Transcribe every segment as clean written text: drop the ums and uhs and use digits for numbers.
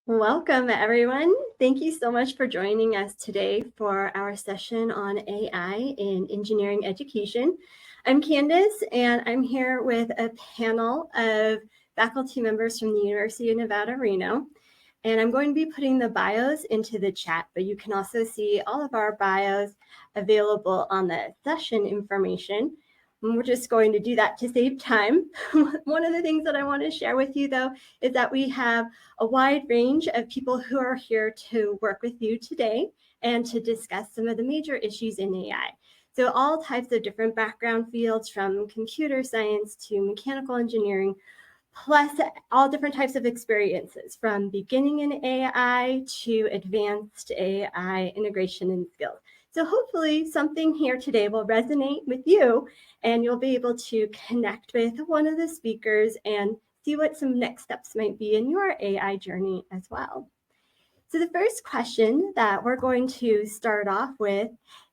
Welcome, everyone. Thank you so much for joining us today for our session on AI in engineering education. I'm Candace, and I'm here with a panel of faculty members from the University of Nevada, Reno. And I'm going to be putting the bios into the chat, but you can also see all of our bios available on the session information. And we're just going to do that to save time. One of the things that I want to share with you, though, is that we have a wide range of people who are here to work with you today and to discuss some of the major issues in AI. So all types of different background fields, from computer science to mechanical engineering, plus all different types of experiences, from beginning in AI to advanced AI integration and skills. So hopefully something here today will resonate with you, and you'll be able to connect with one of the speakers and see what some next steps might be in your AI journey as well. So the first question that we're going to start off with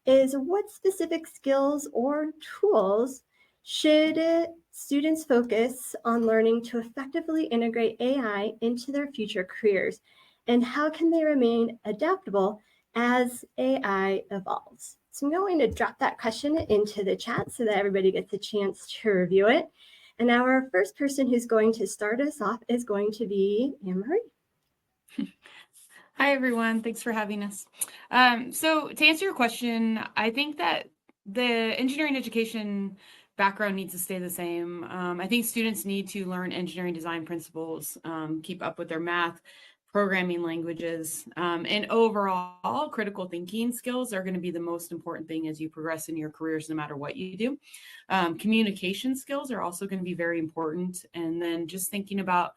is, what specific skills or tools should students focus on learning to effectively integrate AI into their future careers? And how can they remain adaptable as AI evolves? So I'm going to drop that question into the chat so that everybody gets a chance to review it. And our first person who's going to start us off is going to be Anne-Marie. Hi, everyone. Thanks for having us. So to answer your question, I think that the engineering education background needs to stay the same. I think students need to learn engineering design principles, keep up with their math, programming languages, and overall critical thinking skills are going to be the most important thing as you progress in your careers, no matter what you do. Communication skills are also going to be very important. And then just thinking about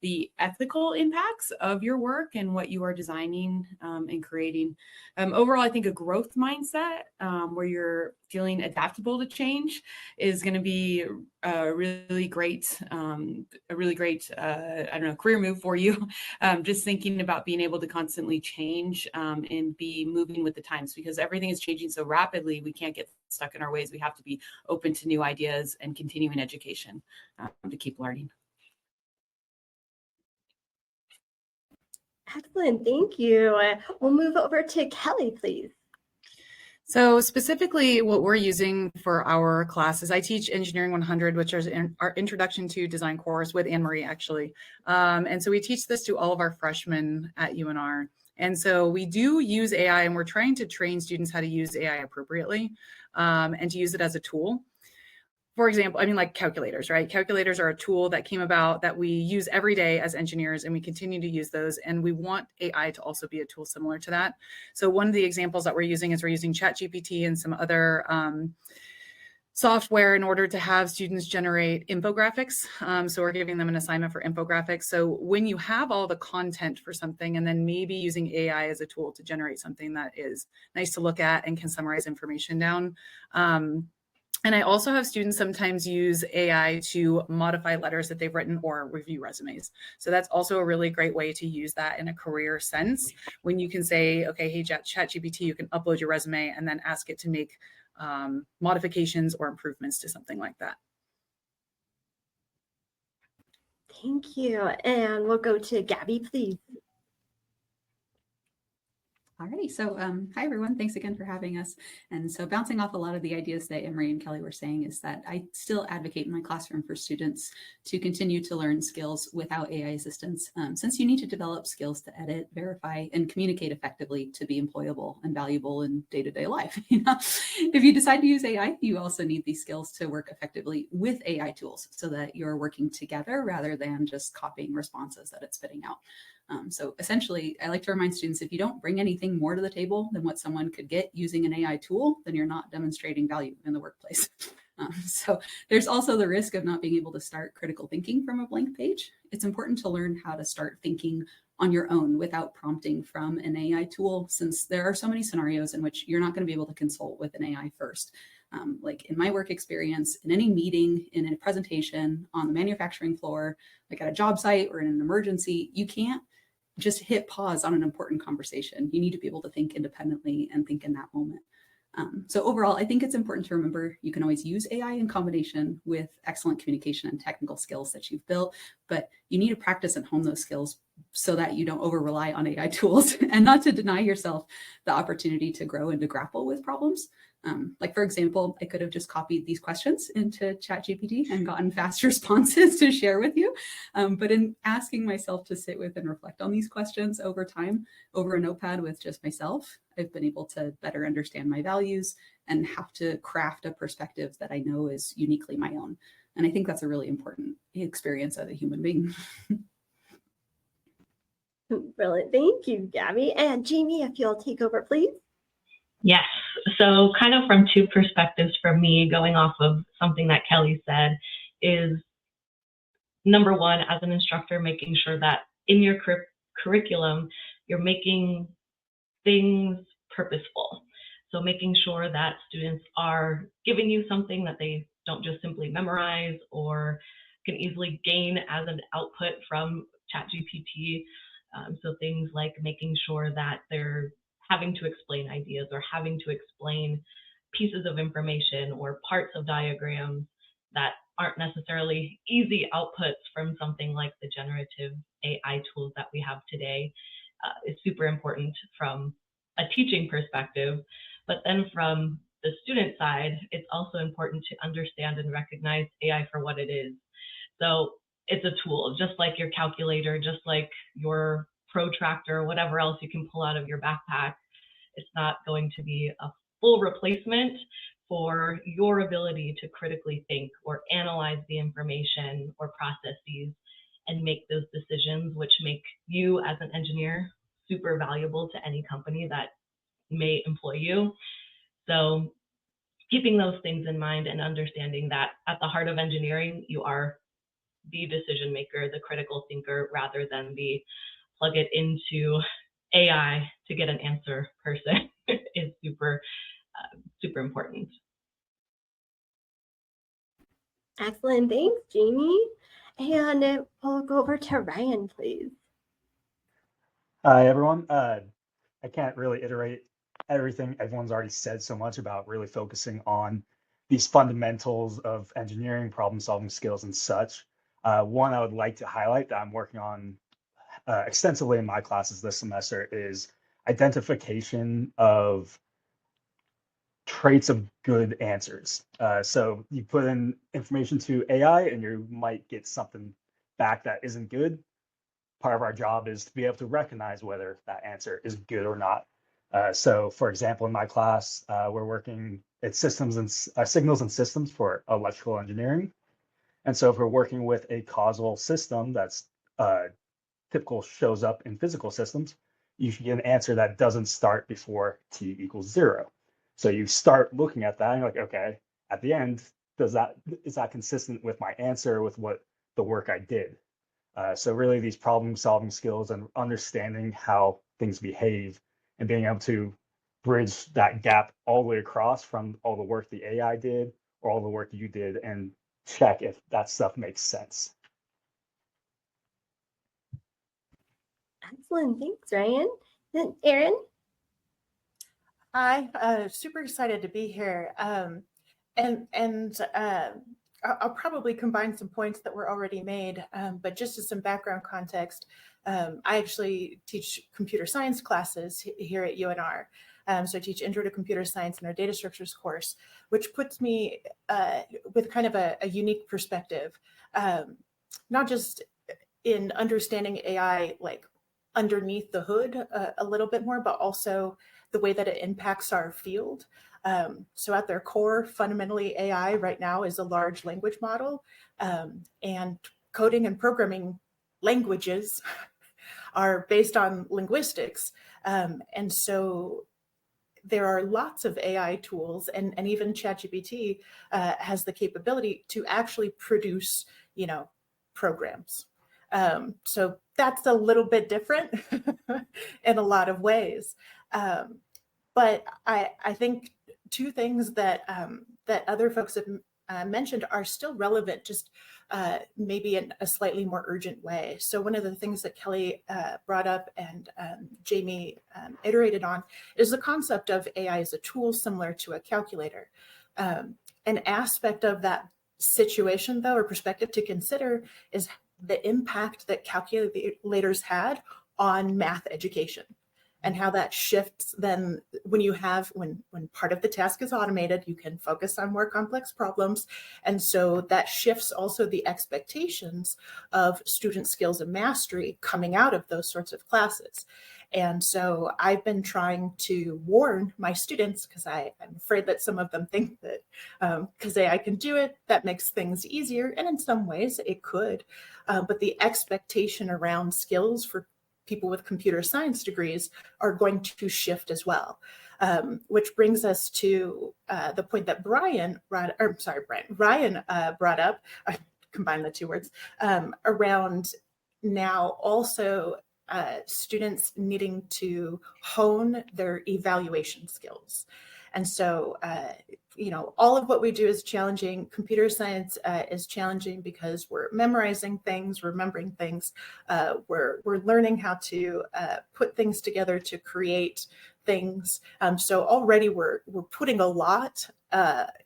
the ethical impacts of your work and what you are designing and creating. Overall, I think a growth mindset where you're feeling adaptable to change is going to be a really great, career move for you. Just thinking about being able to constantly change and be moving with the times, because everything is changing so rapidly. We can't get stuck in our ways. We have to be open to new ideas and continuing education to keep learning. Excellent, thank you. We'll move over to Kelly, please. So specifically what we're using for our classes, I teach Engineering 100, which is our Introduction to Design course with Anne-Marie, actually. And so we teach this to all of our freshmen at UNR. And so we do use AI, and we're trying to train students how to use AI appropriately and to use it as a tool. For example, I mean, like calculators, right? Calculators are a tool that came about that we use every day as engineers, and we continue to use those. And we want AI to also be a tool similar to that. So one of the examples that we're using is we're using ChatGPT and some other software in order to have students generate infographics. So we're giving them an assignment for infographics. So when you have all the content for something, and then maybe using AI as a tool to generate something that is nice to look at and can summarize information down. And I also have students sometimes use AI to modify letters that they've written or review resumes. So that's also a really great way to use that in a career sense, when you can say, okay, hey, ChatGPT, you can upload your resume and then ask it to make modifications or improvements to something like that. Thank you. And we'll go to Gabby, please. Alrighty, so hi everyone, thanks again for having us. And so bouncing off a lot of the ideas that Anne-Marie and Kelly were saying is that I still advocate in my classroom for students to continue to learn skills without AI assistance, since you need to develop skills to edit, verify, and communicate effectively to be employable and valuable in day-to-day life. If you decide to use AI, you also need these skills to work effectively with AI tools so that you're working together rather than just copying responses that it's spitting out. So essentially, I like to remind students, if you don't bring anything more to the table than what someone could get using an AI tool, then you're not demonstrating value in the workplace. So there's also the risk of not being able to start critical thinking from a blank page. It's important to learn how to start thinking on your own without prompting from an AI tool, since there are so many scenarios in which you're not going to be able to consult with an AI first. Like in my work experience, in any meeting, in a presentation, on the manufacturing floor, like at a job site or in an emergency, you can't just hit pause on an important conversation. You need to be able to think independently and think in that moment. So overall, I think it's important to remember you can always use AI in combination with excellent communication and technical skills that you've built, but you need to practice and hone those skills so that you don't over rely on AI tools and not to deny yourself the opportunity to grow and to grapple with problems. Like, for example, I could have just copied these questions into ChatGPT and gotten fast responses to share with you. But in asking myself to sit with and reflect on these questions over time, over a notepad with just myself, I've been able to better understand my values and have to craft a perspective that I know is uniquely my own. And I think that's a really important experience as a human being. Brilliant. Thank you, Gabby. And Jamie, if you'll take over, please. Yes. So kind of from two perspectives from me, going off of something that Kelly said, is number one, as an instructor, making sure that in your curriculum, you're making things purposeful. So making sure that students are giving you something that they don't just simply memorize or can easily gain as an output from ChatGPT. So things like making sure that they're having to explain ideas or having to explain pieces of information or parts of diagrams that aren't necessarily easy outputs from something like the generative AI tools that we have today is super important from a teaching perspective. But then from the student side, it's also important to understand and recognize AI for what it is. So it's a tool, just like your calculator, just like your protractor, whatever else you can pull out of your backpack. It's not going to be a full replacement for your ability to critically think or analyze the information or processes and make those decisions, which make you as an engineer super valuable to any company that may employ you. So keeping those things in mind and understanding that at the heart of engineering, you are the decision maker, the critical thinker, rather than the plug it into AI to get an answer person is super, super important. Excellent. Thanks, Jamie. And we'll go over to Ryan, please. Hi, everyone. I can't really iterate everything everyone's already said so much about really focusing on these fundamentals of engineering, problem solving skills and such. One I would like to highlight that I'm working on extensively in my classes this semester is identification of traits of good answers. So you put in information to AI and you might get something back that isn't good. Part of our job is to be able to recognize whether that answer is good or not. So for example, in my class, we're working at systems and signals and systems for electrical engineering. And so if we're working with a causal system that's typical shows up in physical systems, you should get an answer that doesn't start before t equals 0. So you start looking at that and you're like, okay, at the end, is that consistent with my answer, with what the work I did? So really these problem solving skills and understanding how things behave and being able to bridge that gap all the way across from all the work the AI did or all the work you did and check if that stuff makes sense. Excellent. Thanks, Ryan. Then Erin. Hi, super excited to be here. I'll probably combine some points that were already made, but just as some background context, I actually teach computer science classes here at UNR. So I teach Intro to Computer Science in our Data Structures course, which puts me with kind of a unique perspective, not just in understanding AI like underneath the hood a little bit more, but also the way that it impacts our field. So at their core, fundamentally, AI right now is a large language model, and coding and programming languages are based on linguistics. And so there are lots of AI tools, and even ChatGPT has the capability to actually produce, programs. So that's a little bit different in a lot of ways. But I think two things that that other folks have mentioned are still relevant, just maybe in a slightly more urgent way. So one of the things that Kelly brought up and Jamie iterated on is the concept of AI as a tool similar to a calculator. An aspect of that situation, though, or perspective to consider is the impact that calculators had on math education, and how that shifts then when you have, when part of the task is automated, you can focus on more complex problems. And so that shifts also the expectations of student skills and mastery coming out of those sorts of classes. And so I've been trying to warn my students, because I'm afraid that some of them think that because I can do it, that makes things easier. And in some ways it could. But the expectation around skills for people with computer science degrees are going to shift as well. Which brings us to the point that Ryan brought up, I combined the two words, around now also students needing to hone their evaluation skills. And so, you know, all of what we do is challenging. Computer science is challenging because we're memorizing things, remembering things. We're learning how to put things together to create things. So already we're putting a lot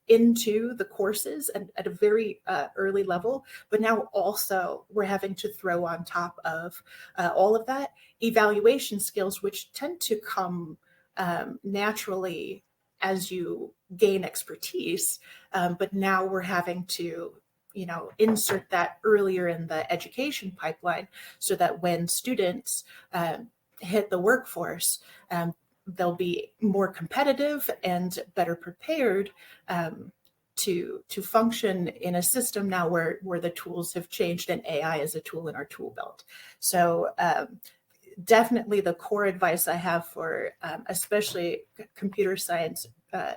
into the courses and at a very early level, but now also we're having to throw on top of all of that evaluation skills, which tend to come naturally as you gain expertise, but now we're having to, you know, insert that earlier in the education pipeline so that when students hit the workforce, they'll be more competitive and better prepared to function in a system now where the tools have changed and AI is a tool in our tool belt. So definitely the core advice I have for especially computer science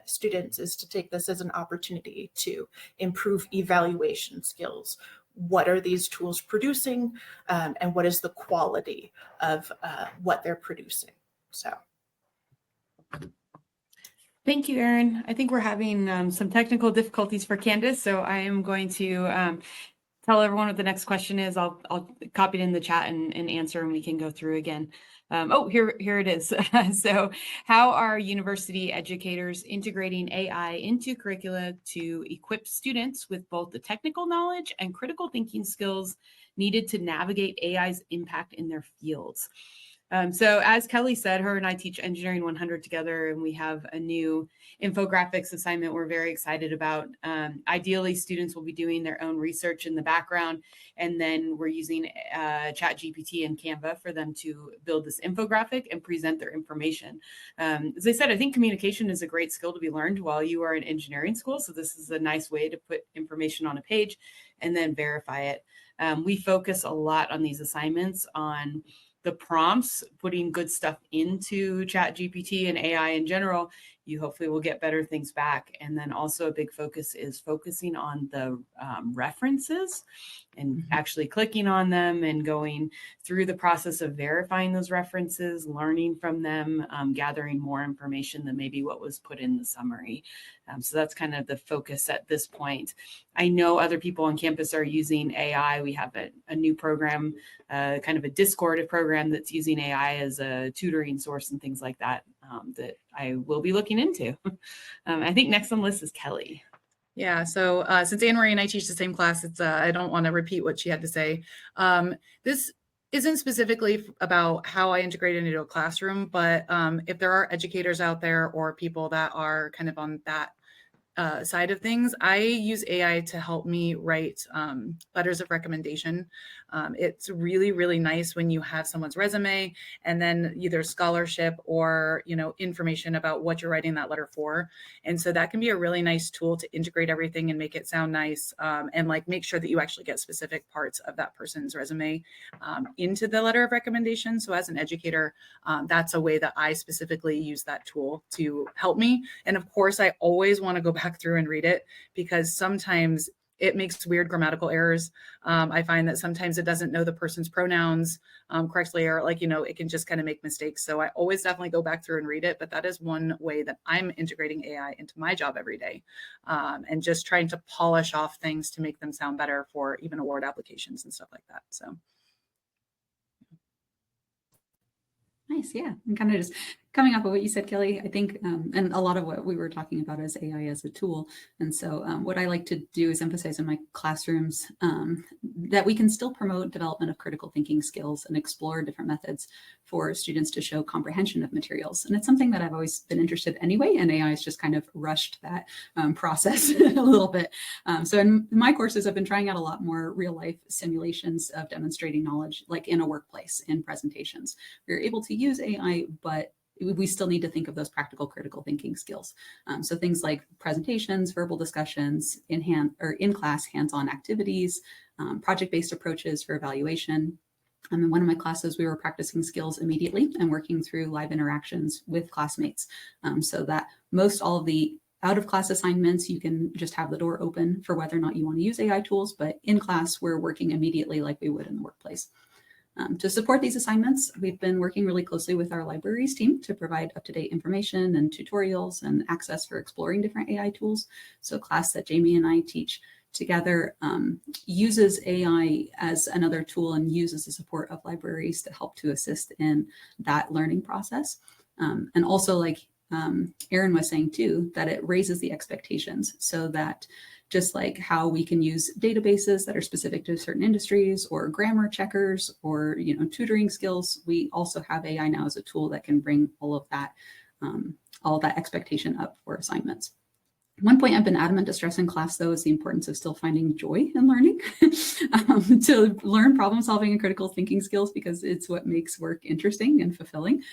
students is to take this as an opportunity to improve evaluation skills. What are these tools producing, and what is the quality of what they're producing? So. Thank you, Erin. I think we're having some technical difficulties for Candace, so I am going to tell everyone what the next question is. I'll copy it in the chat and answer, and we can go through again. Oh, here it is. So how are university educators integrating AI into curricula to equip students with both the technical knowledge and critical thinking skills needed to navigate AI's impact in their fields? So as Kelly said, her and I teach Engineering 100 together, and we have a new infographics assignment we're very excited about. Ideally, students will be doing their own research in the background, and then we're using ChatGPT and Canva for them to build this infographic and present their information. As I said, I think communication is a great skill to be learned while you are in engineering school, so this is a nice way to put information on a page and then verify it. We focus a lot on these assignments on the prompts, putting good stuff into ChatGPT and AI in general. You hopefully will get better things back. And then also a big focus is focusing on the references and actually clicking on them and going through the process of verifying those references, learning from them, gathering more information than maybe what was put in the summary. So that's kind of the focus at this point. I know other people on campus are using AI. We have a new program, kind of a Discord program that's using AI as a tutoring source and things like that, that I will be looking into. I think next on the list is Kelly. Yeah, so since Anne Marie and I teach the same class, it's I don't want to repeat what she had to say. This isn't specifically about how I integrate it into a classroom, but if there are educators out there or people that are kind of on that side of things, I use AI to help me write letters of recommendation. It's really, really nice when you have someone's resume and then either scholarship or, you know, information about what you're writing that letter for. And so that can be a really nice tool to integrate everything and make it sound nice, and like make sure that you actually get specific parts of that person's resume into the letter of recommendation. So as an educator, that's a way that I specifically use that tool to help me. And of course, I always want to go back through and read it because sometimes it makes weird grammatical errors. I find that sometimes it doesn't know the person's pronouns correctly, or like, you know, it can just kind of make mistakes. So I always definitely go back through and read it, but that is one way that I'm integrating AI into my job every day, and just trying to polish off things to make them sound better for even award applications and stuff like that. So. Nice, yeah. And kind of just coming off of what you said, Kelly, I think, and a lot of what we were talking about is AI as a tool. And so what I like to do is emphasize in my classrooms that we can still promote development of critical thinking skills and explore different methods for students to show comprehension of materials. And it's something that I've always been interested in anyway, and AI has just kind of rushed that process a little bit. So in my courses, I've been trying out a lot more real life simulations of demonstrating knowledge, like in a workplace, in presentations. We're able to use AI, but we still need to think of those practical critical thinking skills. So things like presentations, verbal discussions, in-class hands-on activities, project-based approaches for evaluation. In one of my classes, we were practicing skills immediately and working through live interactions with classmates, so that most all of the out-of-class assignments, you can just have the door open for whether or not you want to use AI tools, but in class, we're working immediately like we would in the workplace. To support these assignments, we've been working really closely with our libraries team to provide up-to-date information and tutorials and access for exploring different AI tools. So a class that Jamie and I teach together uses AI as another tool and uses the support of libraries to help to assist in that learning process. And also, like Erin was saying too, that it raises the expectations so that just like how we can use databases that are specific to certain industries or grammar checkers or tutoring skills, we also have AI now as a tool that can bring all of that expectation up for assignments. One point I've been adamant to stress in class, though, is the importance of still finding joy in learning, to learn problem solving and critical thinking skills, because it's what makes work interesting and fulfilling.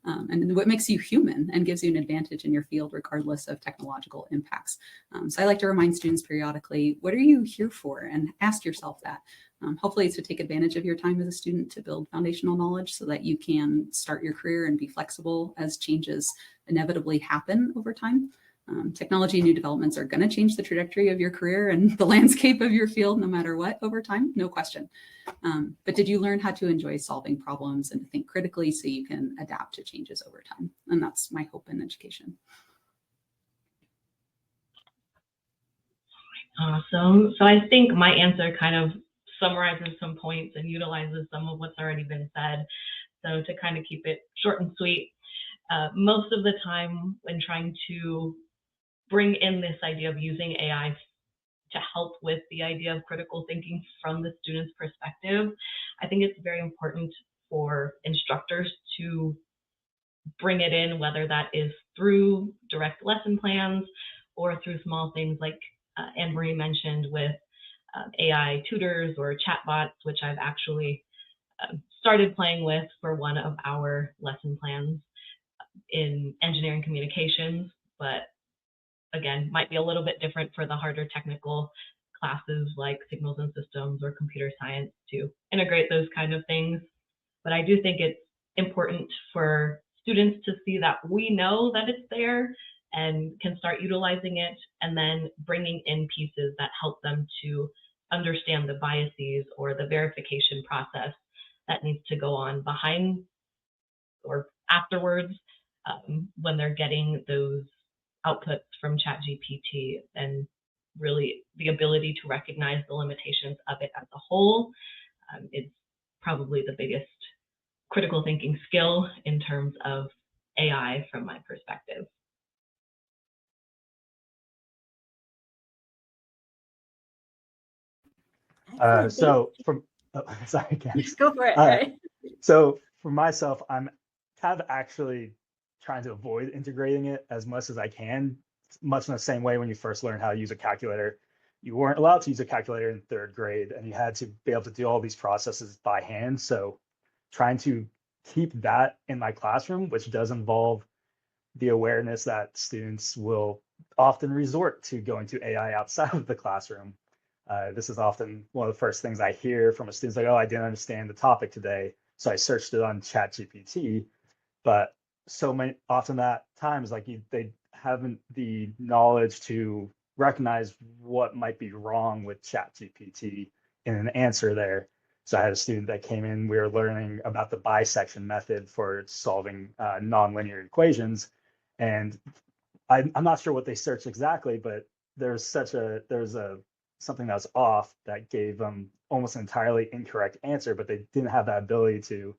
And what makes you human and gives you an advantage in your field, regardless of technological impacts. So I like to remind students periodically, what are you here for? And ask yourself that. Hopefully it's to take advantage of your time as a student to build foundational knowledge so that you can start your career and be flexible as changes inevitably happen over time. Technology and new developments are going to change the trajectory of your career and the landscape of your field, no matter what, over time, no question. But did you learn how to enjoy solving problems and think critically so you can adapt to changes over time? And that's my hope in education. Awesome. So I think my answer kind of summarizes some points and utilizes some of what's already been said. So to kind of keep it short and sweet, most of the time when trying to bring in this idea of using AI to help with the idea of critical thinking from the student's perspective, I think it's very important for instructors to bring it in, whether that is through direct lesson plans or through small things like Anne-Marie mentioned with AI tutors or chatbots, which I've actually started playing with for one of our lesson plans in engineering communications, but again, might be a little bit different for the harder technical classes like signals and systems or computer science to integrate those kind of things. But I do think it's important for students to see that we know that it's there and can start utilizing it, and then bringing in pieces that help them to understand the biases or the verification process that needs to go on behind or afterwards when they're getting those outputs from ChatGPT, and really the ability to recognize the limitations of it as a whole is probably the biggest critical thinking skill in terms of AI from my perspective. So sorry, Candice. Go for it. Right. So for myself, I'm kind of actually trying to avoid integrating it as much as I can, much in the same way when you first learned how to use a calculator. You weren't allowed to use a calculator in third grade, and you had to be able to do all these processes by hand. So trying to keep that in my classroom, which does involve the awareness that students will often resort to going to AI outside of the classroom. This is often one of the first things I hear from a student, like, oh, I didn't understand the topic today, so I searched it on ChatGPT. But so many often that times, like they haven't the knowledge to recognize what might be wrong with ChatGPT in an answer there. So I had a student that came in, we were learning about the bisection method for solving nonlinear equations. And I'm not sure what they searched exactly, but there's something that was off that gave them almost an entirely incorrect answer, but they didn't have that ability to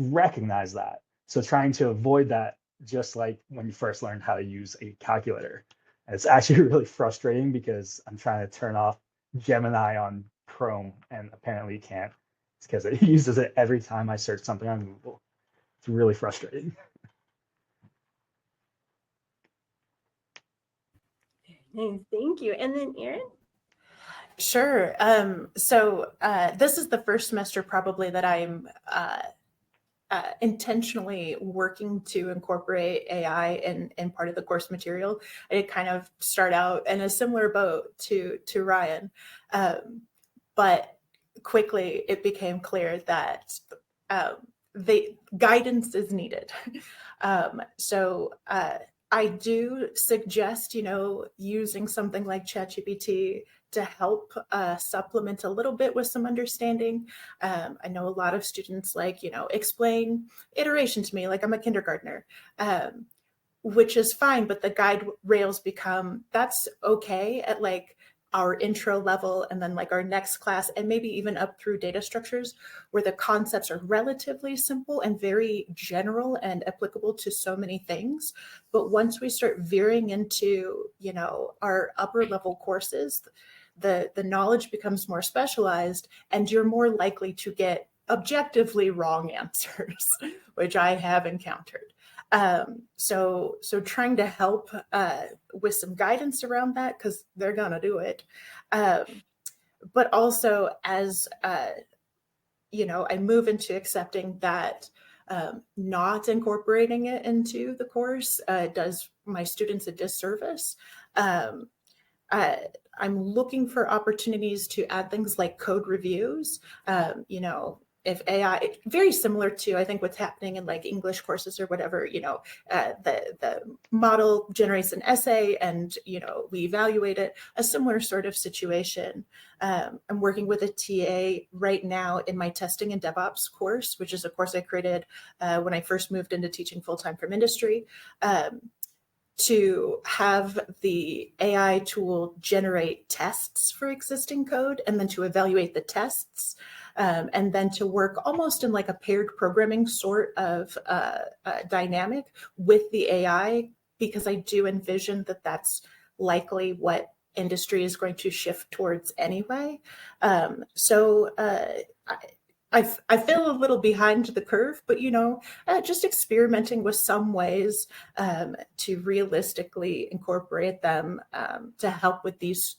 recognize that. So trying to avoid that, just like when you first learned how to use a calculator. And it's actually really frustrating because I'm trying to turn off Gemini on Chrome and apparently you can't. It's because it uses it every time I search something on Google. It's really frustrating. Nice, thank you. And then Erin? Sure. This is the first semester probably that I'm intentionally working to incorporate AI in part of the course material. I did kind of start out in a similar boat to Ryan, but quickly it became clear that the guidance is needed. I do suggest, using something like ChatGPT to help supplement a little bit with some understanding. I know a lot of students like, explain iteration to me like I'm a kindergartner, which is fine, but the guide rails become, that's okay at like our intro level and then like our next class and maybe even up through data structures where the concepts are relatively simple and very general and applicable to so many things. But once we start veering into, our upper level courses, the knowledge becomes more specialized and you're more likely to get objectively wrong answers, which I have encountered. So trying to help with some guidance around that, because they're gonna do it. But also as, I move into accepting that not incorporating it into the course does my students a disservice. I'm looking for opportunities to add things like code reviews, if AI, very similar to, I think, what's happening in like English courses or whatever, the model generates an essay and, we evaluate it, a similar sort of situation. I'm working with a TA right now in my testing and DevOps course, which is a course I created when I first moved into teaching full-time from industry. To have the AI tool generate tests for existing code and then to evaluate the tests and then to work almost in like a paired programming sort of dynamic with the AI, because I do envision that that's likely what industry is going to shift towards anyway. I feel a little behind the curve, but just experimenting with some ways to realistically incorporate them to help with these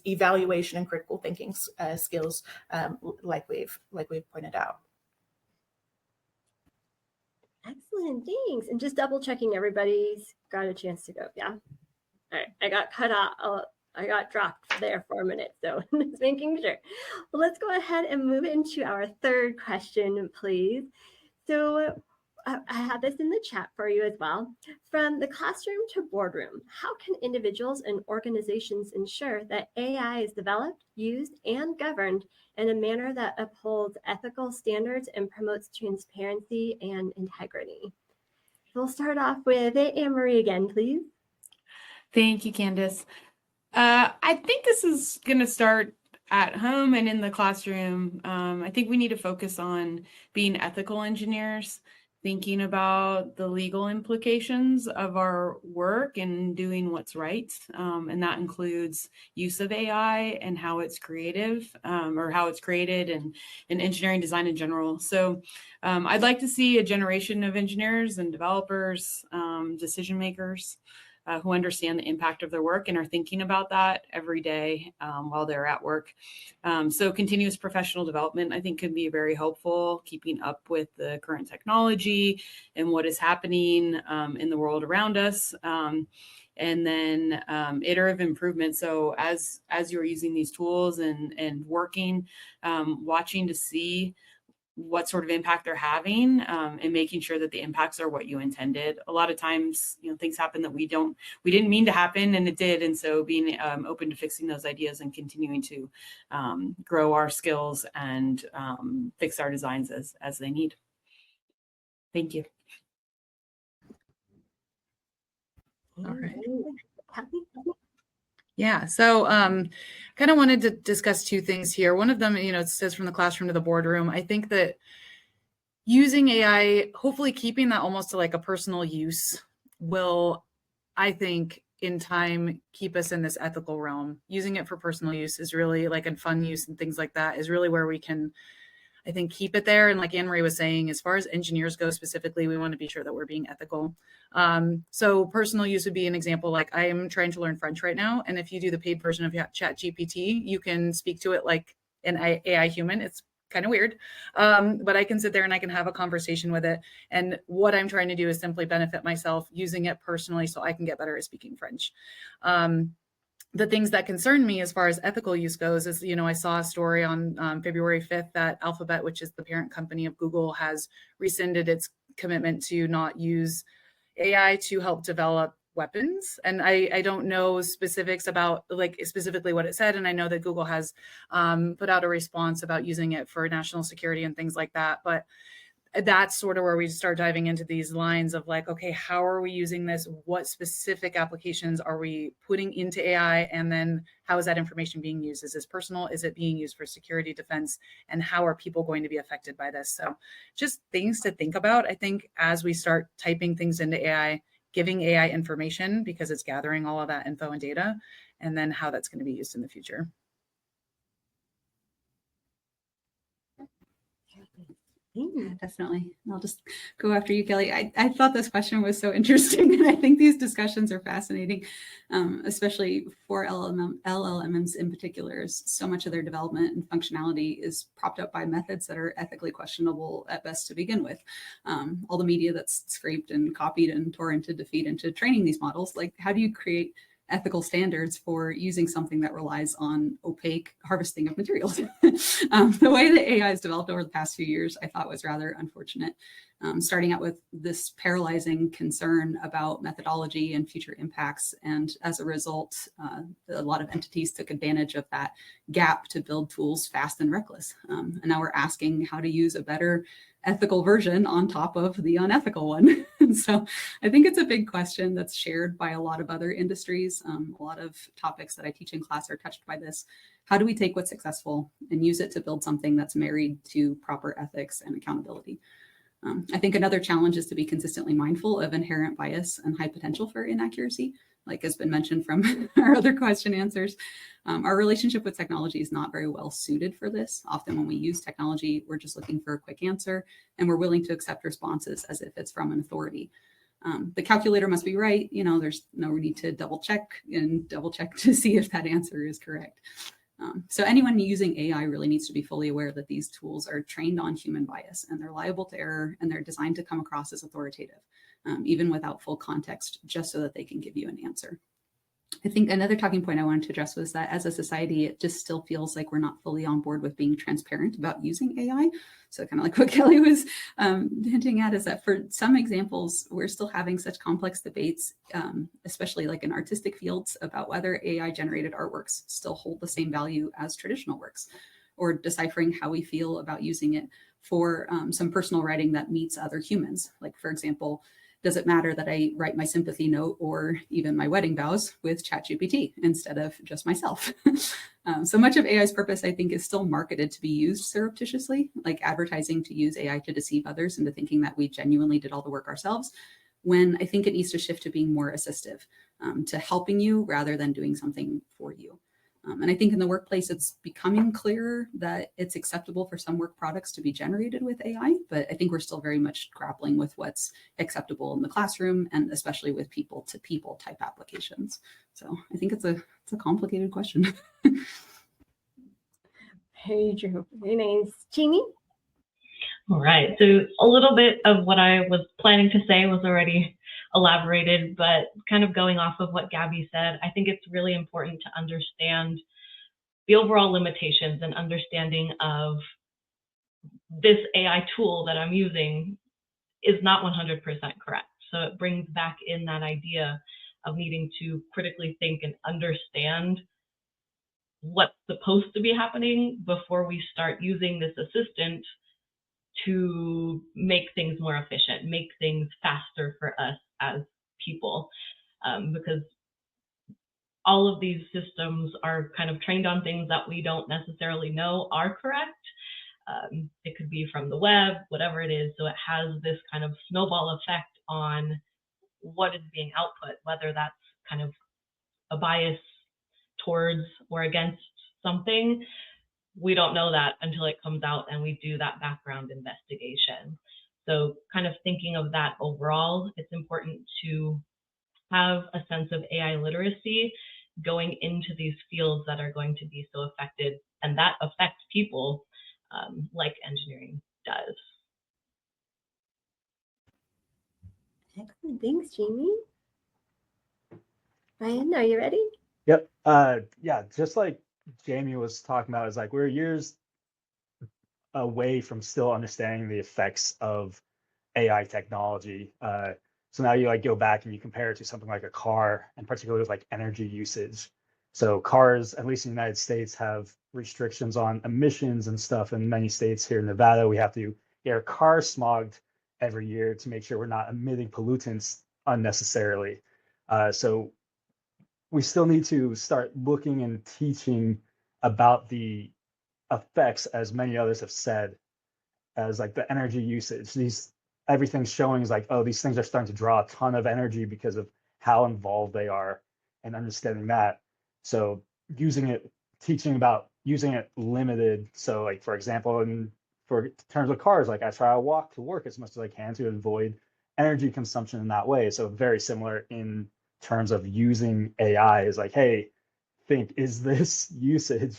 evaluation and critical thinking skills, like we've pointed out. Excellent, thanks. And just double checking everybody's got a chance to go. Yeah. All right, I got cut off. I got dropped there for a minute, so just making sure. Well, let's go ahead and move into our third question, please. So I have this in the chat for you as well. From the classroom to boardroom, how can individuals and organizations ensure that AI is developed, used, and governed in a manner that upholds ethical standards and promotes transparency and integrity? We'll start off with Anne-Marie again, please. Thank you, Candace. I think this is going to start at home and in the classroom. I think we need to focus on being ethical engineers, thinking about the legal implications of our work and doing what's right. And that includes use of AI and how it's creative or how it's created and engineering design in general. So I'd like to see a generation of engineers and developers, decision makers, who understand the impact of their work and are thinking about that every day while they're at work. So continuous professional development, I think, can be very helpful, keeping up with the current technology and what is happening in the world around us. And then iterative improvement. So as you're using these tools and working, watching to see what sort of impact they're having and making sure that the impacts are what you intended. A lot of times, things happen that we didn't mean to happen, and it did. And so being open to fixing those ideas and continuing to grow our skills and fix our designs as they need. Thank you. All right. Yeah, so kind of wanted to discuss two things here. One of them, it says from the classroom to the boardroom. I think that using AI, hopefully keeping that almost to like a personal use will, I think, in time keep us in this ethical realm. Using it for personal use is really like, and fun use and things like that is really where we can, I think, keep it there. And like Anne Marie was saying, as far as engineers go specifically, we want to be sure that we're being ethical. So personal use would be an example. Like I am trying to learn French right now. And if you do the paid version of ChatGPT, you can speak to it like an AI human. It's kind of weird, but I can sit there and I can have a conversation with it. And what I'm trying to do is simply benefit myself using it personally so I can get better at speaking French. The things that concern me as far as ethical use goes is, I saw a story on February 5th that Alphabet, which is the parent company of Google, has rescinded its commitment to not use AI to help develop weapons. And I don't know specifics about like specifically what it said. And I know that Google has put out a response about using it for national security and things like that. But that's sort of where we start diving into these lines of like, okay, how are we using this? What specific applications are we putting into AI? And then how is that information being used? Is this personal? Is it being used for security, defense? And how are people going to be affected by this? So just things to think about, I think, as we start typing things into AI, giving AI information because it's gathering all of that info and data, and then how that's going to be used in the future. Yeah, definitely. I'll just go after you, Kelly. I thought this question was so interesting, and I think these discussions are fascinating, especially for LLMs in particular. As so much of their development and functionality is propped up by methods that are ethically questionable at best to begin with. All the media that's scraped and copied and torrented to feed into training these models, like how do you create ethical standards for using something that relies on opaque harvesting of materials? The way that AI has developed over the past few years, I thought was rather unfortunate. Starting out with this paralyzing concern about methodology and future impacts. And as a result, a lot of entities took advantage of that gap to build tools fast and reckless. And now we're asking how to use a better ethical version on top of the unethical one. And so I think it's a big question that's shared by a lot of other industries. A lot of topics that I teach in class are touched by this. How do we take what's successful and use it to build something that's married to proper ethics and accountability? I think another challenge is to be consistently mindful of inherent bias and high potential for inaccuracy. Like has been mentioned from our other question answers, our relationship with technology is not very well suited for this. Often when we use technology, we're just looking for a quick answer and we're willing to accept responses as if it's from an authority. The calculator must be right. There's no need to double check to see if that answer is correct. So anyone using AI really needs to be fully aware that these tools are trained on human bias and they're liable to error and they're designed to come across as authoritative, even without full context, just so that they can give you an answer. I think another talking point I wanted to address was that as a society, it just still feels like we're not fully on board with being transparent about using AI. So kind of like what Kelly was hinting at is that for some examples, we're still having such complex debates, especially like in artistic fields, about whether AI generated artworks still hold the same value as traditional works, or deciphering how we feel about using it for some personal writing that meets other humans. Like, for example, does it matter that I write my sympathy note or even my wedding vows with ChatGPT instead of just myself? So much of AI's purpose, I think, is still marketed to be used surreptitiously, like advertising to use AI to deceive others into thinking that we genuinely did all the work ourselves, when I think it needs to shift to being more assistive, to helping you rather than doing something for you. And I think in the workplace, it's becoming clearer that it's acceptable for some work products to be generated with AI, but I think we're still very much grappling with what's acceptable in the classroom and especially with people-to-people type applications. So I think it's a complicated question. Very true. Very nice. Jeannie? All right, so a little bit of what I was planning to say was already elaborated, but kind of going off of what Gabby said, I think it's really important to understand the overall limitations and understanding of this AI tool that I'm using is not 100% correct. So it brings back in that idea of needing to critically think and understand what's supposed to be happening before we start using this assistant to make things more efficient, make things faster for us as people, because all of these systems are kind of trained on things that we don't necessarily know are correct. It could be from the web, whatever it is. So it has this kind of snowball effect on what is being output, whether that's kind of a bias towards or against something. We don't know that until it comes out and we do that background investigation. So kind of thinking of that overall, it's important to have a sense of AI literacy going into these fields that are going to be so affected and that affect people like engineering does. Excellent. Thanks, Jamie. Ryan, are you ready? Yep. Yeah, just like Jamie was talking about, is like we're years away from still understanding the effects of AI technology. So now you like go back and you compare it to something like a car, and particularly with like energy usage. So cars, at least in the United States, have restrictions on emissions and stuff. In many states here in Nevada, we have to get our cars smogged every year to make sure we're not emitting pollutants unnecessarily. So we still need to start looking and teaching about the effects, as many others have said, as like the energy usage. Everything's showing is like, oh, these things are starting to draw a ton of energy because of how involved they are, and understanding that. So teaching about using it limited. So like, for example, in terms of cars, like I try to walk to work as much as I can to avoid energy consumption in that way. So very similar in terms of using AI is like, hey, is this usage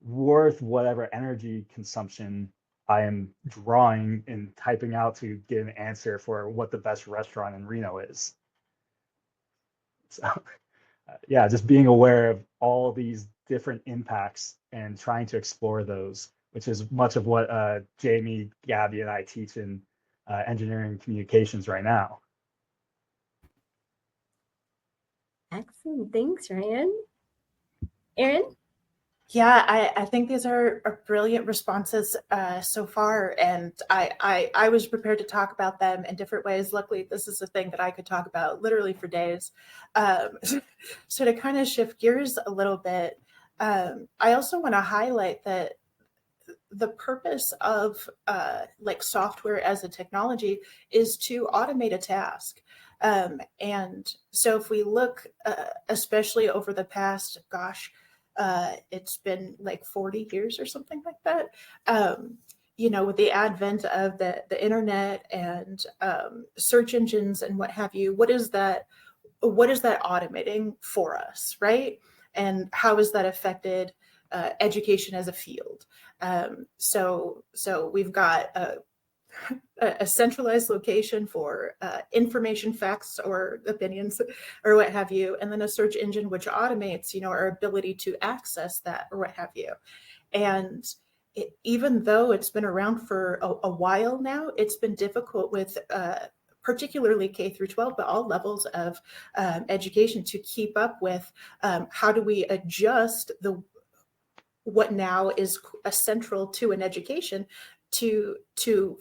worth whatever energy consumption I am drawing and typing out to get an answer for what the best restaurant in Reno is? So yeah, just being aware of all these different impacts and trying to explore those, which is much of what Jamie, Gabby, and I teach in engineering communications right now. Excellent. Thanks, Ryan. Erin? Yeah, I think these are brilliant responses so far, and I was prepared to talk about them in different ways. Luckily, this is a thing that I could talk about literally for days. So to kind of shift gears a little bit, I also want to highlight that the purpose of like software as a technology is to automate a task. And so if we look, especially over the past, it's been like 40 years or something like that. With the advent of the internet and search engines and what have you, what is that automating for us, right? And how has that affected education as a field? So we've got a centralized location for information, facts, or opinions, or what have you, and then a search engine which automates, our ability to access that, or what have you. And even though it's been around for a while now, it's been difficult with particularly K through 12, but all levels of education to keep up with how do we adjust what now is central to an education to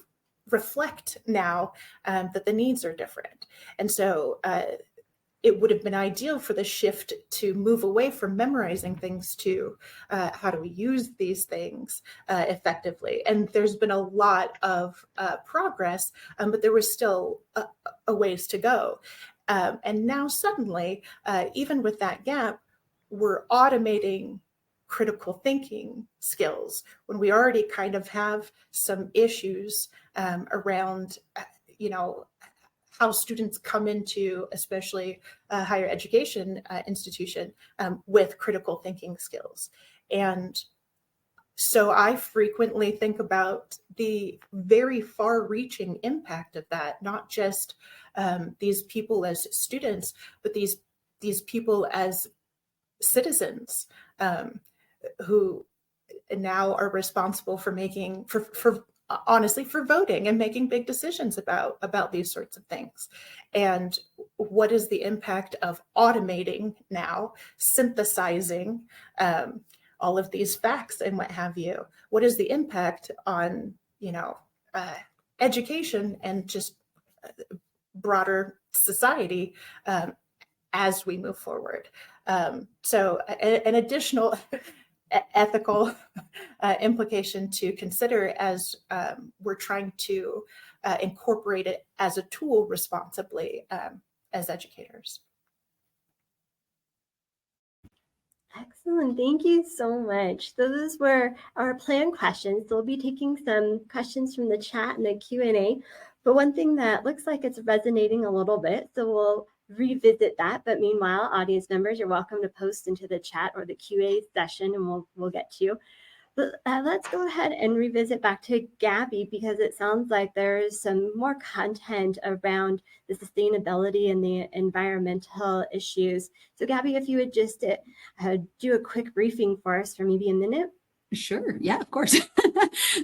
reflect now that the needs are different. And so it would have been ideal for the shift to move away from memorizing things to how do we use these things effectively. And there's been a lot of progress, but there was still a ways to go. And now suddenly, even with that gap, we're automating critical thinking skills when we already kind of have some issues around, how students come into, especially a higher education institution, with critical thinking skills. And so I frequently think about the very far-reaching impact of that, not just these people as students, but these people as citizens who now are responsible for making, honestly, for voting and making big decisions about these sorts of things. And what is the impact of automating now, synthesizing all of these facts and what have you? What is the impact on, education and just broader society as we move forward? So an additional ethical implication to consider as we're trying to incorporate it as a tool responsibly as educators. Excellent. Thank you so much. Those were our planned questions. So we'll be taking some questions from the chat and the Q&A. But one thing that looks like it's resonating a little bit, so we'll revisit that. But meanwhile, audience members, you're welcome to post into the chat or the QA session, and we'll get to you. But let's go ahead and revisit back to Gabby, because it sounds like there is some more content around the sustainability and the environmental issues. So Gabby, if you would just do a quick briefing for us for maybe a minute. Sure. Yeah, of course.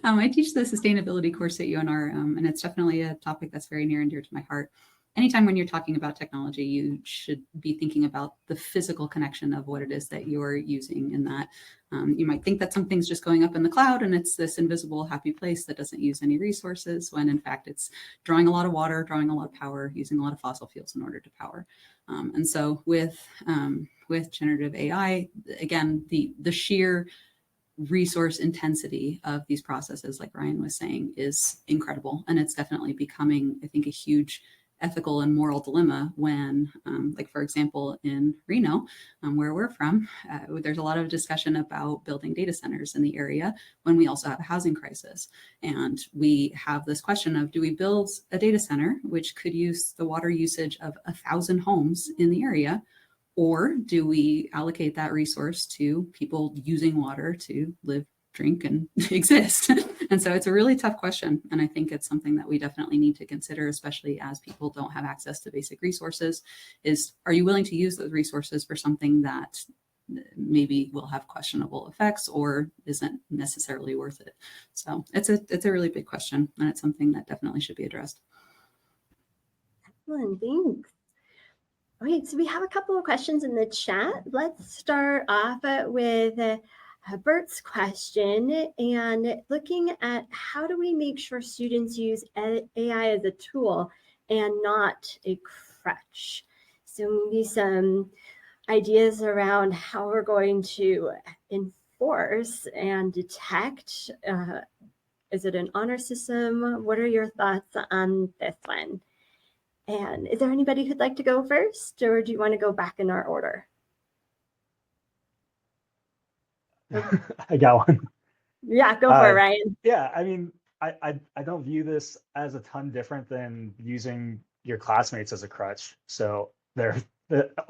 I teach the sustainability course at UNR, and it's definitely a topic that's very near and dear to my heart. Anytime when you're talking about technology, you should be thinking about the physical connection of what it is that you're using in that. You might think that something's just going up in the cloud and it's this invisible happy place that doesn't use any resources, when in fact it's drawing a lot of water, drawing a lot of power, using a lot of fossil fuels in order to power. And so with generative AI, again, the sheer resource intensity of these processes, like Ryan was saying, is incredible. And it's definitely becoming, I think, a huge ethical and moral dilemma when, like, for example, in Reno, where we're from, there's a lot of discussion about building data centers in the area when we also have a housing crisis. And we have this question of, do we build a data center which could use the water usage of 1,000 homes in the area, or do we allocate that resource to people using water to live, drink, and exist? And so it's a really tough question. And I think it's something that we definitely need to consider, especially as people don't have access to basic resources, is, are you willing to use those resources for something that maybe will have questionable effects or isn't necessarily worth it? So it's a really big question, and it's something that definitely should be addressed. Excellent, thanks. All right, so we have a couple of questions in the chat. Let's start off with Bert's question, and looking at how do we make sure students use AI as a tool and not a crutch? So maybe some ideas around how we're going to enforce and detect. Is it an honor system? What are your thoughts on this one? And is there anybody who'd like to go first, or do you want to go back in our order? I got one. Yeah, go for it, Ryan. Yeah, I mean, I don't view this as a ton different than using your classmates as a crutch. So the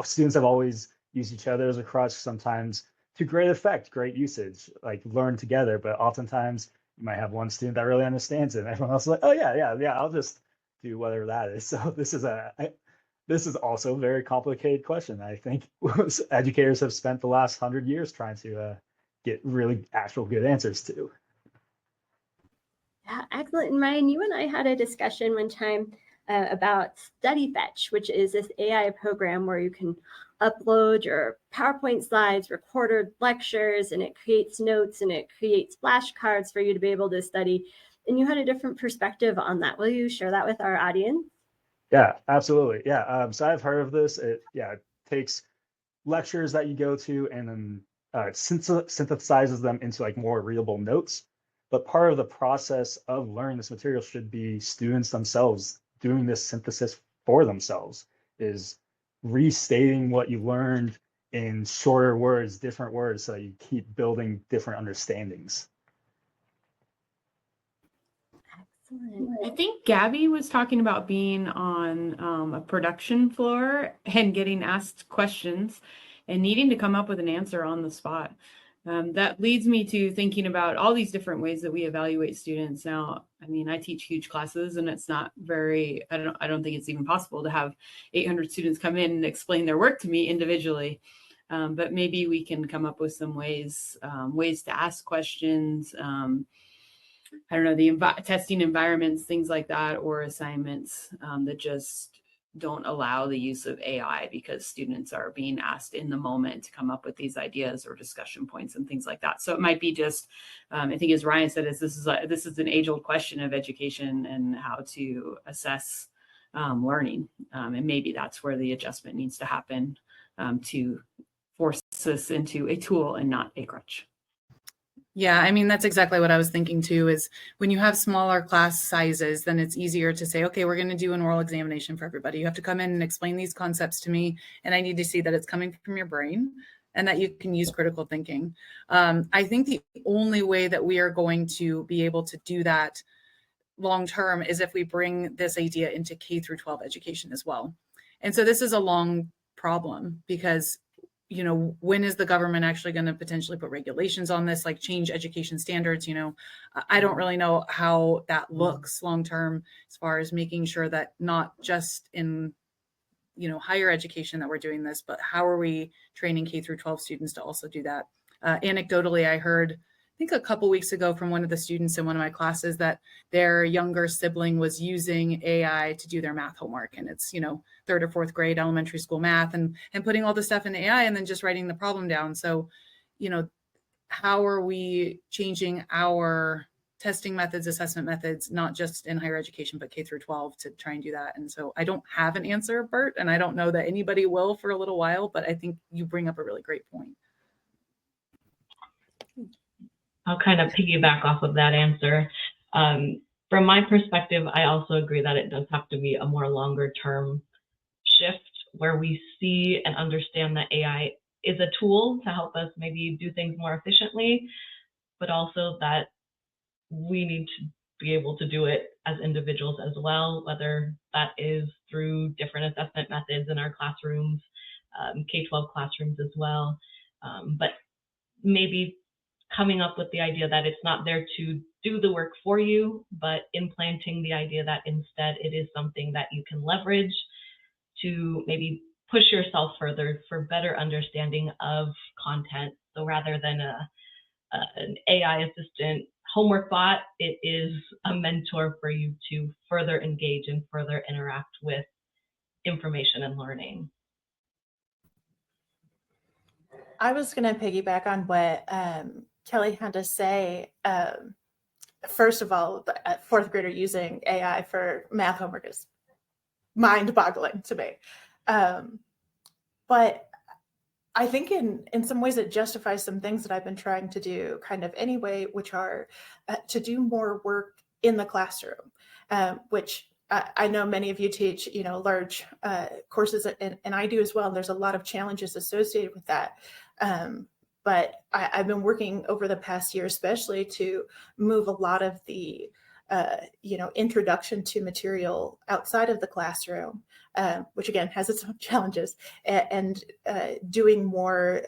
students have always used each other as a crutch, sometimes to great effect, great usage, like learn together. But oftentimes you might have one student that really understands it, and everyone else is like, oh yeah, I'll just do whatever that is. So this is also a very complicated question. I think educators have spent the last 100 years trying to get really actual good answers to. Yeah, excellent. And Ryan, you and I had a discussion one time about Study Fetch, which is this AI program where you can upload your PowerPoint slides, recorded lectures, and it creates notes and it creates flashcards for you to be able to study. And you had a different perspective on that. Will you share that with our audience? Yeah, absolutely. Yeah. So I've heard of this. It takes lectures that you go to and then synthesizes them into like more readable notes. But part of the process of learning this material should be students themselves doing this synthesis for themselves, is restating what you learned in shorter words, different words, so that you keep building different understandings. I think Gabby was talking about being on a production floor and getting asked questions and needing to come up with an answer on the spot. That leads me to thinking about all these different ways that we evaluate students. Now, I mean, I teach huge classes, and it's not very, I don't think it's even possible to have 800 students come in and explain their work to me individually. But maybe we can come up with some ways to ask questions. I don't know, the testing environments, things like that, or assignments that just don't allow the use of AI, because students are being asked in the moment to come up with these ideas or discussion points and things like that. So it might be just, I think as Ryan said, this is an age-old question of education and how to assess learning. And maybe that's where the adjustment needs to happen to force us into a tool and not a crutch. Yeah, I mean, that's exactly what I was thinking too, is when you have smaller class sizes, then it's easier to say, okay, we're going to do an oral examination for everybody. You have to come in and explain these concepts to me, and I need to see that it's coming from your brain and that you can use critical thinking. I think the only way that we are going to be able to do that long term is if we bring this idea into K through 12 education as well. And so this is a long problem because when is the government actually going to potentially put regulations on this, like change education standards? I don't really know how that looks long term as far as making sure that not just in higher education that we're doing this, but how are we training K through 12 students to also do that? Anecdotally, I heard, I think a couple weeks ago from one of the students in one of my classes that their younger sibling was using AI to do their math homework. And it's, third or fourth grade elementary school math and putting all the stuff in AI and then just writing the problem down. So, how are we changing our testing methods, assessment methods, not just in higher education, but K through 12 to try and do that? And so I don't have an answer, Bert, and I don't know that anybody will for a little while, but I think you bring up a really great point. I'll kind of piggyback off of that answer. From my perspective, I also agree that it does have to be a more longer term shift where we see and understand that AI is a tool to help us maybe do things more efficiently, but also that we need to be able to do it as individuals as well, whether that is through different assessment methods in our classrooms, K-12 classrooms as well. But maybe coming up with the idea that it's not there to do the work for you, but implanting the idea that instead it is something that you can leverage to maybe push yourself further for better understanding of content. So rather than an AI assistant homework bot, it is a mentor for you to further engage and further interact with information and learning. I was going to piggyback on what Kelly had to say. First of all, a fourth grader using AI for math homework is mind-boggling to me. But I think in some ways it justifies some things that I've been trying to do kind of anyway, which are to do more work in the classroom, which I know many of you teach, large courses, and I do as well. There's a lot of challenges associated with that. But I've been working over the past year, especially to move a lot of the, introduction to material outside of the classroom, which again has its own challenges, and doing more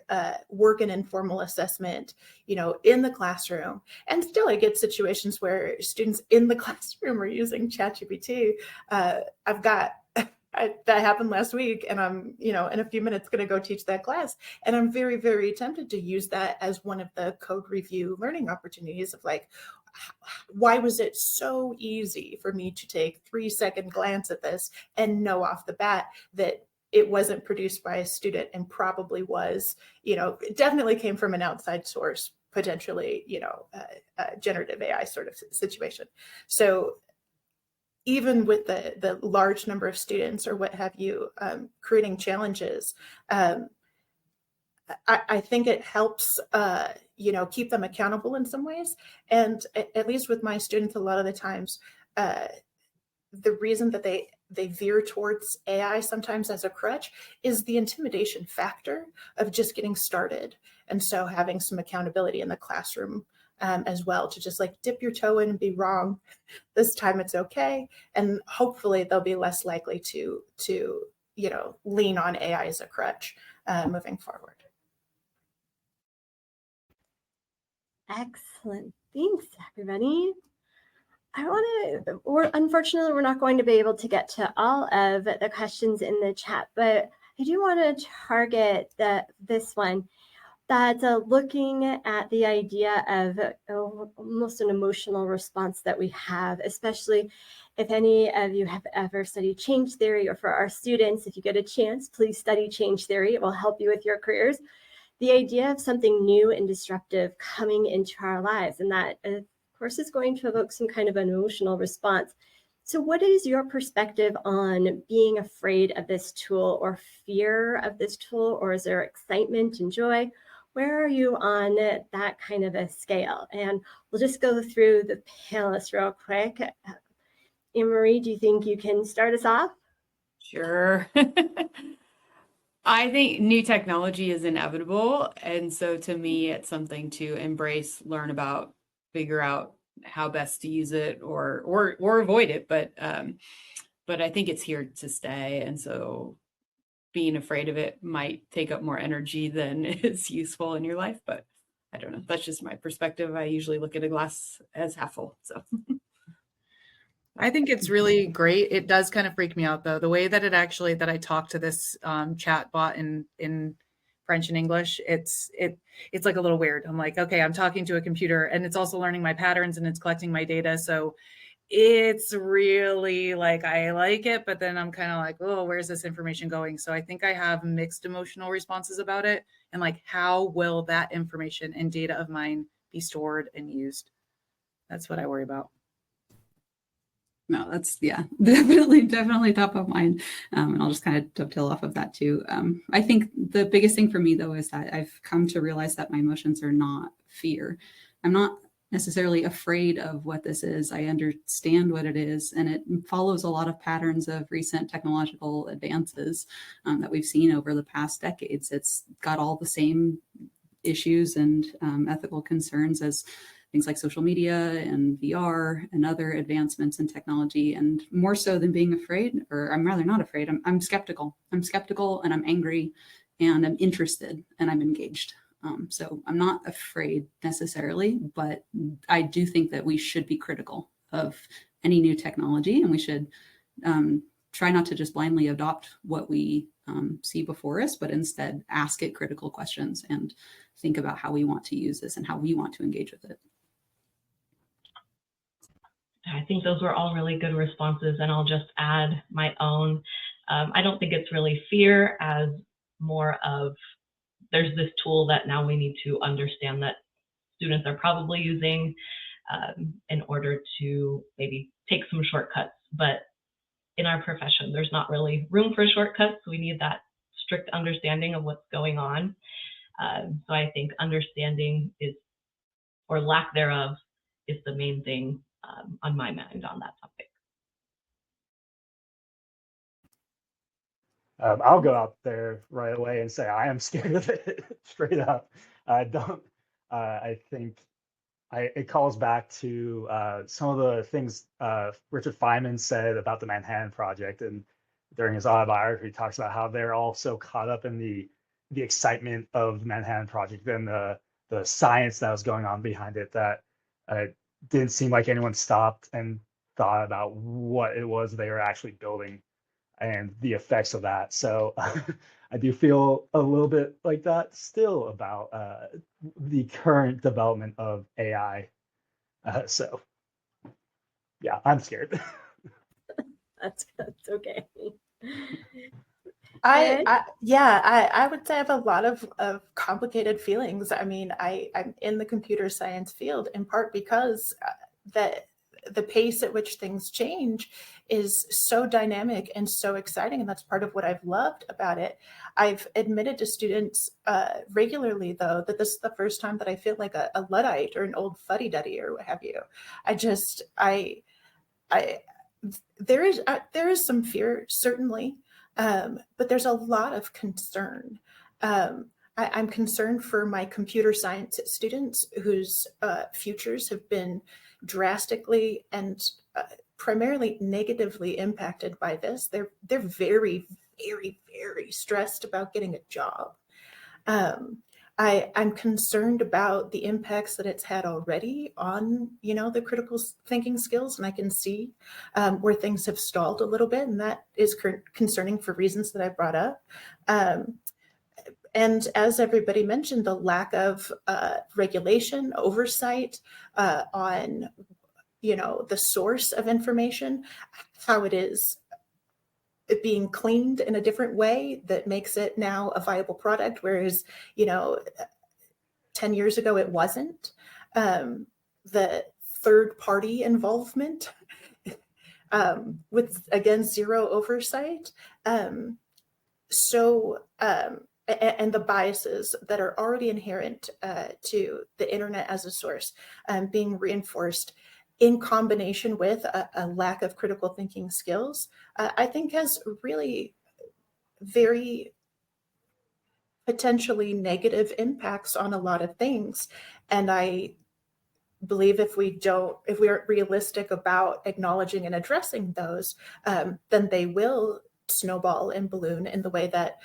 work and informal assessment, in the classroom. And still I get situations where students in the classroom are using ChatGPT. I've got that happened last week, and I'm, in a few minutes going to go teach that class. And I'm very, very tempted to use that as one of the code review learning opportunities of like, why was it so easy for me to take 3-second glance at this and know off the bat that it wasn't produced by a student and probably was, it definitely came from an outside source, potentially, a generative AI sort of situation. So even with the large number of students or what have you, creating challenges, I think it helps, keep them accountable in some ways. And at least with my students, a lot of the times, the reason that they veer towards AI sometimes as a crutch is the intimidation factor of just getting started. And so having some accountability in the classroom as well, to just like dip your toe in and be wrong. This time it's okay. And hopefully they'll be less likely to lean on AI as a crutch moving forward. Excellent. Thanks, everybody. Unfortunately, we're not going to be able to get to all of the questions in the chat, but I do want to target this one that's looking at the idea of almost an emotional response that we have, especially if any of you have ever studied change theory, or for our students, if you get a chance, please study change theory. It will help you with your careers. The idea of something new and disruptive coming into our lives, and that, of course, is going to evoke some kind of an emotional response. So what is your perspective on being afraid of this tool or fear of this tool, or is there excitement and joy? where are you on that kind of a scale? And we'll just go through the panelists real quick. Anne-Marie, do you think you can start us off? Sure. I think new technology is inevitable. And so to me, it's something to embrace, learn about, figure out how best to use it or avoid it. But I think it's here to stay. And so being afraid of it might take up more energy than is useful in your life. But I don't know. That's just my perspective. I usually look at a glass as half full. So I think it's really great. It does kind of freak me out though. The way that that I talk to this chat bot in French and English, it's like a little weird. I'm like, okay, I'm talking to a computer and it's also learning my patterns and it's collecting my data. So it's really like, I like it, but then I'm kind of like, oh, where's this information going? So I think I have mixed emotional responses about it. And like, how will that information and data of mine be stored and used? That's what I worry about. No, that's, yeah, definitely top of mind. And I'll just kind of dovetail off of that too. I think the biggest thing for me though, is that I've come to realize that my emotions are not fear. I'm not necessarily afraid of what this is. I understand what it is, and it follows a lot of patterns of recent technological advances that we've seen over the past decades. It's got all the same issues and ethical concerns as things like social media and VR and other advancements in technology. And more so than being afraid, or I'm rather not afraid, I'm skeptical. I'm skeptical and I'm angry and I'm interested and I'm engaged. So I'm not afraid necessarily, but I do think that we should be critical of any new technology, and we should try not to just blindly adopt what we see before us, but instead ask it critical questions and think about how we want to use this and how we want to engage with it. I think those were all really good responses, and I'll just add my own. I don't think it's really fear as more of there's this tool that now we need to understand that students are probably using in order to maybe take some shortcuts. But in our profession, there's not really room for shortcuts. We need that strict understanding of what's going on. So I think understanding is, or lack thereof, is the main thing on my mind on that topic. I'll go out there right away and say I am scared of it straight up. I don't. I think it calls back to some of the things Richard Feynman said about the Manhattan Project, and during his autobiography, he talks about how they're all so caught up in the excitement of the Manhattan Project and the science that was going on behind it that didn't seem like anyone stopped and thought about what it was they were actually building and the effects of that. So I do feel a little bit like that still about the current development of AI. So yeah, I'm scared. That's okay. I would say I have a lot of complicated feelings. I mean, I'm in the computer science field in part because the pace at which things change is so dynamic and so exciting. And that's part of what I've loved about it. I've admitted to students regularly, though, that this is the first time that I feel like a Luddite or an old fuddy-duddy or what have you. There is some fear, certainly, but there's a lot of concern. I'm concerned for my computer science students whose futures have been drastically and primarily negatively impacted by this. They're very, very, very stressed about getting a job. I'm concerned about the impacts that it's had already on, the critical thinking skills, and I can see where things have stalled a little bit, and that is concerning for reasons that I brought up. And as everybody mentioned, the lack of regulation, oversight on, the source of information, how it is being cleaned in a different way that makes it now a viable product, whereas, 10 years ago it wasn't. The third party involvement with, again, zero oversight. So and the biases that are already inherent to the internet as a source being reinforced in combination with a lack of critical thinking skills, I think has really very potentially negative impacts on a lot of things. And I believe if we aren't realistic about acknowledging and addressing those, then they will snowball and balloon in the way that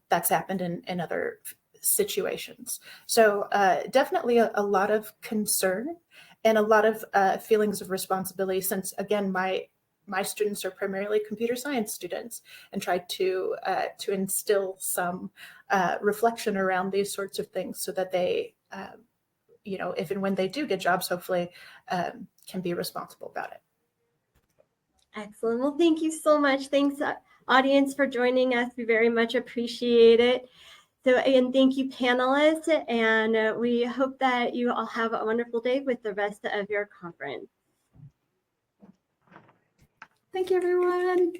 that's happened in other situations. So definitely a lot of concern and a lot of feelings of responsibility, since again, my students are primarily computer science students, and try to instill some reflection around these sorts of things so that they, if and when they do get jobs, hopefully can be responsible about it. Excellent. Well, thank you so much. Thanks, audience, for joining us. We very much appreciate it. So, and thank you, panelists, and we hope that you all have a wonderful day with the rest of your conference. Thank you, everyone.